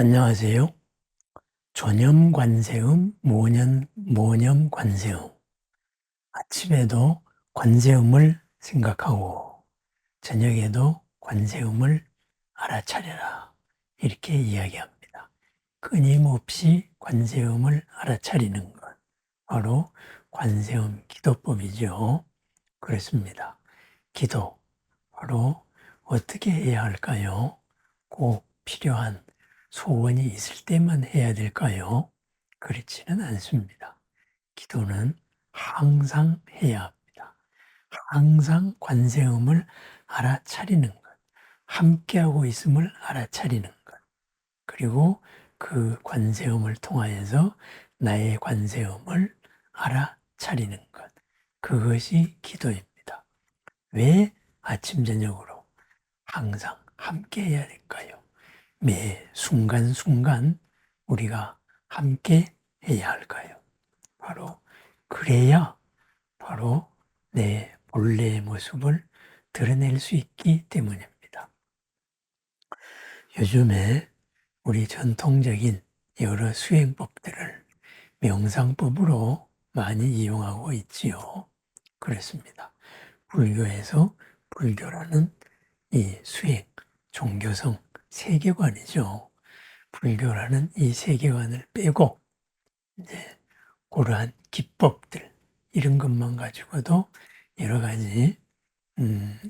안녕하세요. 존염관세음, 모념관세음. 아침에도 관세음을 생각하고 저녁에도 관세음을 알아차려라. 이렇게 이야기합니다. 끊임없이 관세음을 알아차리는 것. 바로 관세음 기도법이죠. 그렇습니다. 기도. 바로 어떻게 해야 할까요? 꼭 필요한 소원이 있을 때만 해야 될까요? 그렇지는 않습니다. 기도는 항상 해야 합니다. 항상 관세음을 알아차리는 것, 함께하고 있음을 알아차리는 것, 그리고 그 관세음을 통하여서 나의 관세음을 알아차리는 것, 그것이 기도입니다. 왜 아침, 저녁으로 항상 함께 해야 될까요? 매 순간순간 우리가 함께 해야 할까요? 바로 그래야 바로 내 본래의 모습을 드러낼 수 있기 때문입니다. 요즘에 우리 전통적인 여러 수행법들을 명상법으로 많이 이용하고 있지요. 그렇습니다. 불교에서 불교라는 이 수행, 종교성 세계관이죠. 불교라는 이 세계관을 빼고 이제 그러한 기법들 이런 것만 가지고도 여러 가지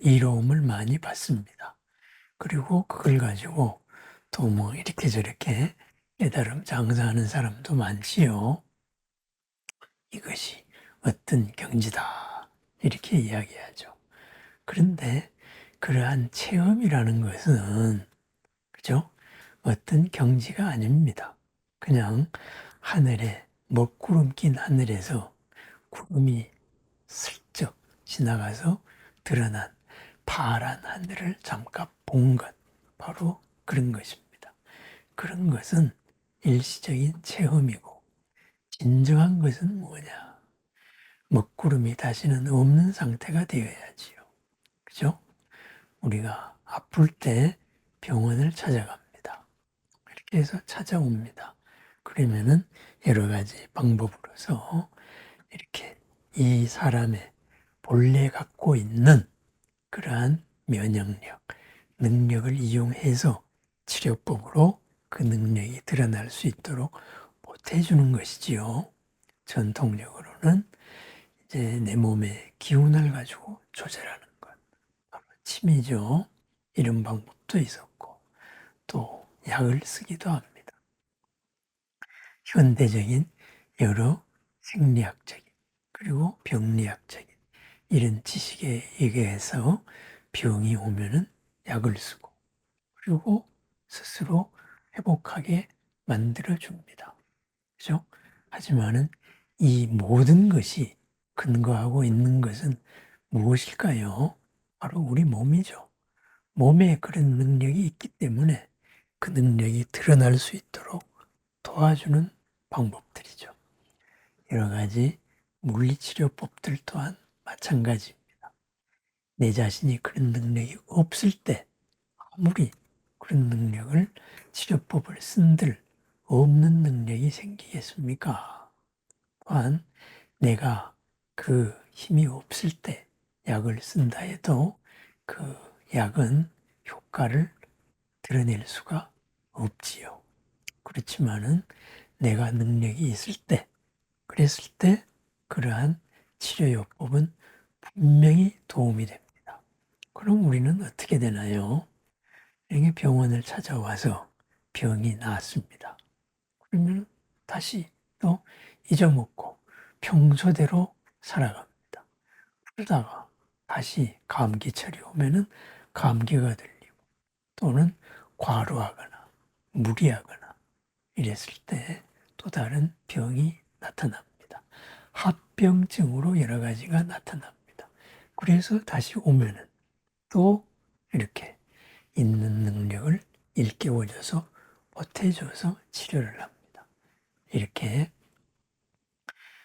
이로움을 많이 받습니다. 그리고 그걸 가지고 또 뭐 이렇게 저렇게 깨달음 장사하는 사람도 많지요. 이것이 어떤 경지다 이렇게 이야기하죠. 그런데 그러한 체험이라는 것은 그죠? 어떤 경지가 아닙니다. 그냥 하늘에 먹구름 낀 하늘에서 구름이 슬쩍 지나가서 드러난 파란 하늘을 잠깐 본 것, 바로 그런 것입니다. 그런 것은 일시적인 체험이고 진정한 것은 뭐냐? 먹구름이 다시는 없는 상태가 되어야지요. 그죠? 우리가 아플 때 병원을 찾아갑니다. 이렇게 해서 찾아옵니다. 그러면은 여러 가지 방법으로서 이렇게 이 사람의 본래 갖고 있는 그러한 면역력, 능력을 이용해서 치료법으로 그 능력이 드러날 수 있도록 보태주는 것이지요. 전통적으로는 이제 내 몸의 기운을 가지고 조절하는 것, 바로 침이죠. 이런 방법도 있었고 또 약을 쓰기도 합니다. 현대적인 여러 생리학적인 그리고 병리학적인 이런 지식에 의해서 병이 오면은 약을 쓰고 그리고 스스로 회복하게 만들어 줍니다. 그죠? 하지만은 이 모든 것이 근거하고 있는 것은 무엇일까요? 바로 우리 몸이죠. 몸에 그런 능력이 있기 때문에 그 능력이 드러날 수 있도록 도와주는 방법들이죠. 여러 가지 물리치료법들 또한 마찬가지입니다. 내 자신이 그런 능력이 없을 때 아무리 그런 능력을 치료법을 쓴들 없는 능력이 생기겠습니까? 또한 내가 그 힘이 없을 때 약을 쓴다 해도 그 약은 효과를 드러낼 수가 없지요. 그렇지만은 내가 능력이 있을 때, 그랬을 때 그러한 치료요법은 분명히 도움이 됩니다. 그럼 우리는 어떻게 되나요? 이렇게 병원을 찾아와서 병이 나았습니다. 그러면 다시 또 잊어먹고 평소대로 살아갑니다. 그러다가 다시 감기철이 오면은 감기가 들리고 또는 과로하거나 무리하거나 이랬을 때 또 다른 병이 나타납니다. 합병증으로 여러 가지가 나타납니다. 그래서 다시 오면은 또 이렇게 있는 능력을 일깨워줘서 보태줘서 치료를 합니다. 이렇게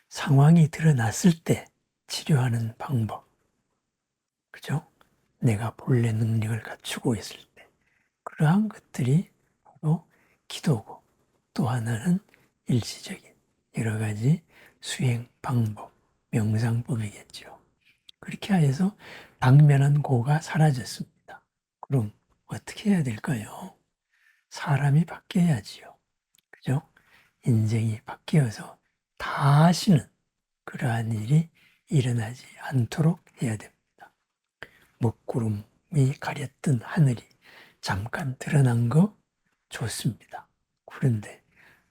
상황이 드러났을 때 치료하는 방법, 그죠? 내가 본래 능력을 갖추고 있을 때 그러한 것들이 바로 기도고 또 하나는 일시적인 여러 가지 수행 방법, 명상법이겠죠. 그렇게 해서 당면한 고가 사라졌습니다. 그럼 어떻게 해야 될까요? 사람이 바뀌어야지요. 그죠? 인생이 바뀌어서 다시는 그러한 일이 일어나지 않도록 해야 됩니다. 먹구름이 가렸던 하늘이 잠깐 드러난 거 좋습니다. 그런데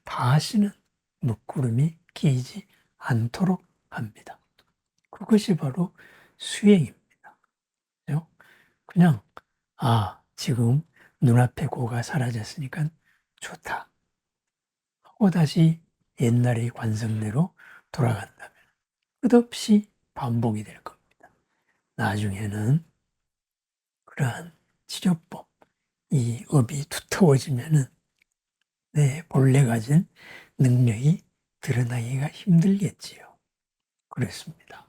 다시는 먹구름이 끼지 않도록 합니다. 그것이 바로 수행입니다. 그죠? 그냥 지금 눈앞에 고가 사라졌으니까 좋다 하고 다시 옛날의 관성대로 돌아간다면 끝없이 반복이 될 겁니다. 나중에는 그러한 치료법, 이 업이 두터워지면은 내 본래 가진 능력이 드러나기가 힘들겠지요. 그렇습니다.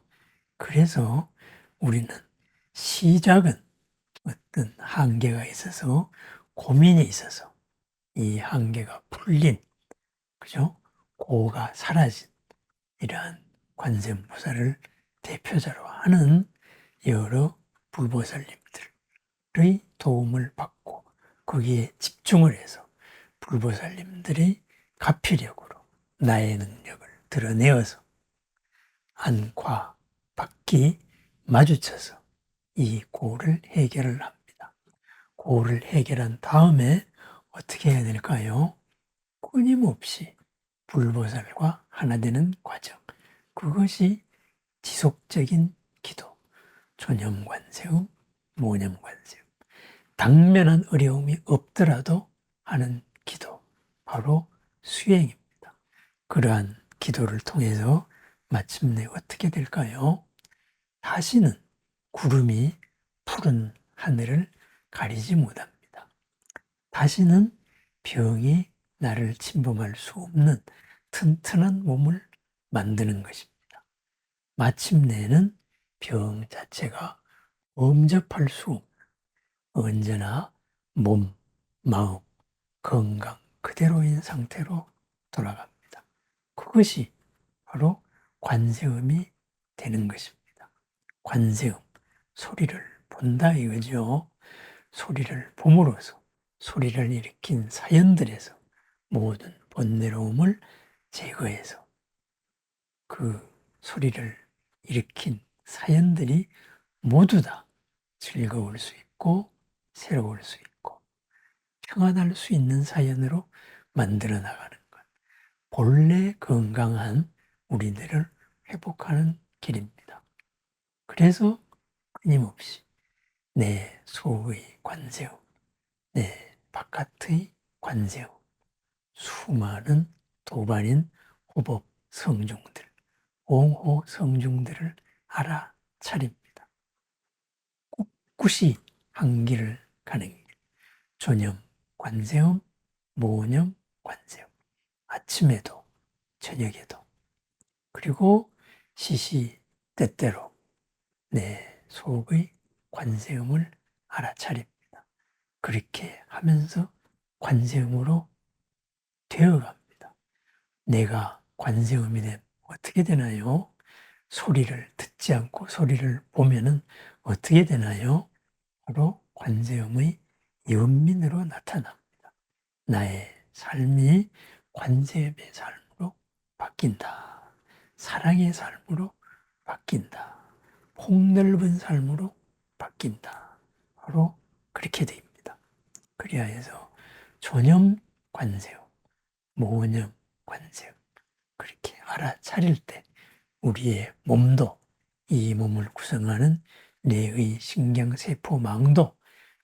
그래서 우리는 시작은 어떤 한계가 있어서 고민이 있어서 이 한계가 풀린, 그죠? 고가 사라진 이러한 관세음보살을 대표자로 하는 여러 불보살님들의 도움을 받고 거기에 집중을 해서 불보살님들이 가피력으로 나의 능력을 드러내어서 안과 밖이 마주쳐서 이 고를 해결을 합니다. 고를 해결한 다음에 어떻게 해야 될까요? 끊임없이 불보살과 하나 되는 과정. 그것이 지속적인 기도, 초념관세음, 모념관세음. 당면한 어려움이 없더라도 하는 기도, 바로 수행입니다. 그러한 기도를 통해서 마침내 어떻게 될까요? 다시는 구름이 푸른 하늘을 가리지 못합니다. 다시는 병이 나를 침범할 수 없는 튼튼한 몸을 만드는 것입니다. 마침내는 병 자체가 범접할 수 없는 언제나 몸, 마음, 건강 그대로인 상태로 돌아갑니다. 그것이 바로 관세음이 되는 것입니다. 관세음, 소리를 본다 이거죠. 소리를 봄으로써 소리를 일으킨 사연들에서 모든 번뇌로움을 제거해서 그 소리를 일으킨 사연들이 모두 다 즐거울 수 있고 새로울 수 있고 평안할 수 있는 사연으로 만들어 나가는 것. 본래 건강한 우리들을 회복하는 길입니다. 그래서 끊임없이 내 속의 관세음, 내 바깥의 관세음, 수많은 도반인 호법 성중들, 옹호 성중들을 알아차립니다. 꿋꿋이 한 길을 가는 길. 조념 관세음, 모념 관세음. 아침에도 저녁에도 그리고 시시때때로 내 속의 관세음을 알아차립니다. 그렇게 하면서 관세음으로 되어갑니다. 내가 관세음이 되면 어떻게 되나요? 소리를 듣지 않고 소리를 보면은 어떻게 되나요? 바로 관세음의 연민으로 나타납니다. 나의 삶이 관세음의 삶으로 바뀐다. 사랑의 삶으로 바뀐다. 폭넓은 삶으로 바뀐다. 바로 그렇게 됩니다. 그리하여서 조념 관세음, 모념 관세음 그렇게 알아차릴 때 우리의 몸도 이 몸을 구성하는 뇌의 신경세포망도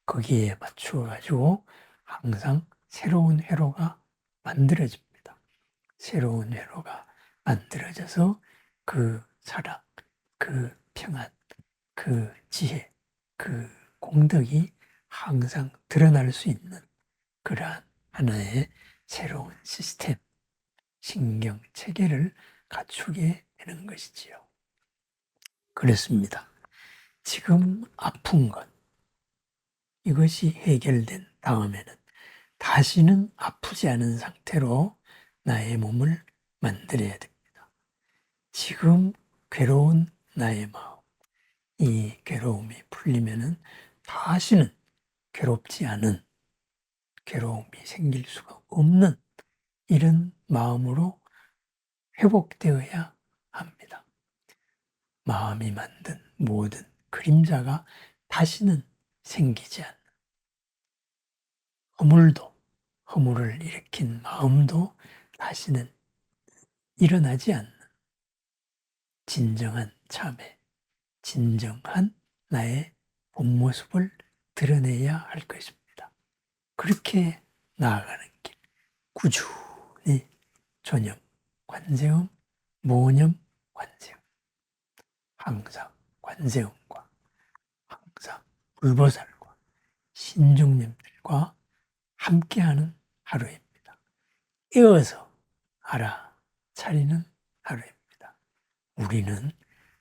거기에 맞추어 가지고 항상 새로운 회로가 만들어집니다. 새로운 회로가 만들어져서 그 사랑, 그 평안, 그 지혜, 그 공덕이 항상 드러날 수 있는 그러한 하나의 새로운 시스템, 신경 체계를 갖추게 되는 것이지요. 그렇습니다. 지금 아픈 것, 이것이 해결된 다음에는 다시는 아프지 않은 상태로 나의 몸을 만들어야 됩니다. 지금 괴로운 나의 마음, 이 괴로움이 풀리면은 다시는 괴롭지 않은, 괴로움이 생길 수가 없는 이런 마음으로 회복되어야 합니다. 마음이 만든 모든 그림자가 다시는 생기지 않는, 허물을 일으킨 마음도 다시는 일어나지 않는 진정한 참회, 진정한 나의 본 모습을 드러내야 할 것입니다. 그렇게 나아가는 길, 꾸준히 존엄, 관세음, 모념, 관세음, 항상 관세음과 항상 불보살과 신중님들과 함께하는 하루입니다. 이어서 알아차리는 하루입니다. 우리는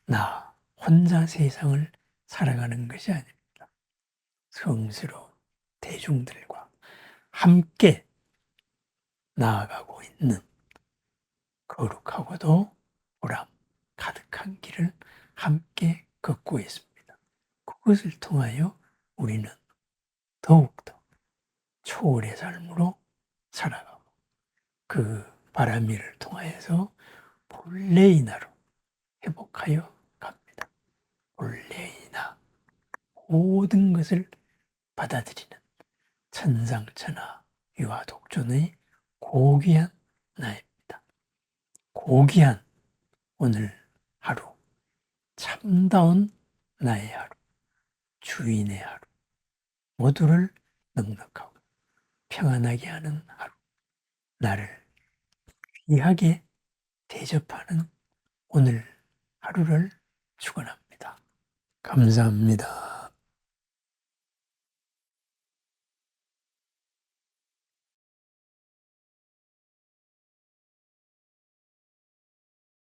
나 혼자 세상을 살아가는 것이 아닙니다. 성스러운 대중들과 함께 나아가고 있는 거룩하고도 보람 가득한 길을 함께 걷고 있습니다. 그것을 통하여 우리는 더욱더 초월의 삶으로 살아가고 그 바람이를 통하여서 본래의 나로 회복하여 갑니다. 본래의 나, 모든 것을 받아들이는 천상천하 유아독존의 고귀한 나입니다. 고귀한 오늘 하루, 참다운 나의 하루, 주인의 하루, 모두를 넉넉하고 평안하게 하는 하루, 나를 귀하게 대접하는 오늘 하루를 축원합니다. 감사합니다.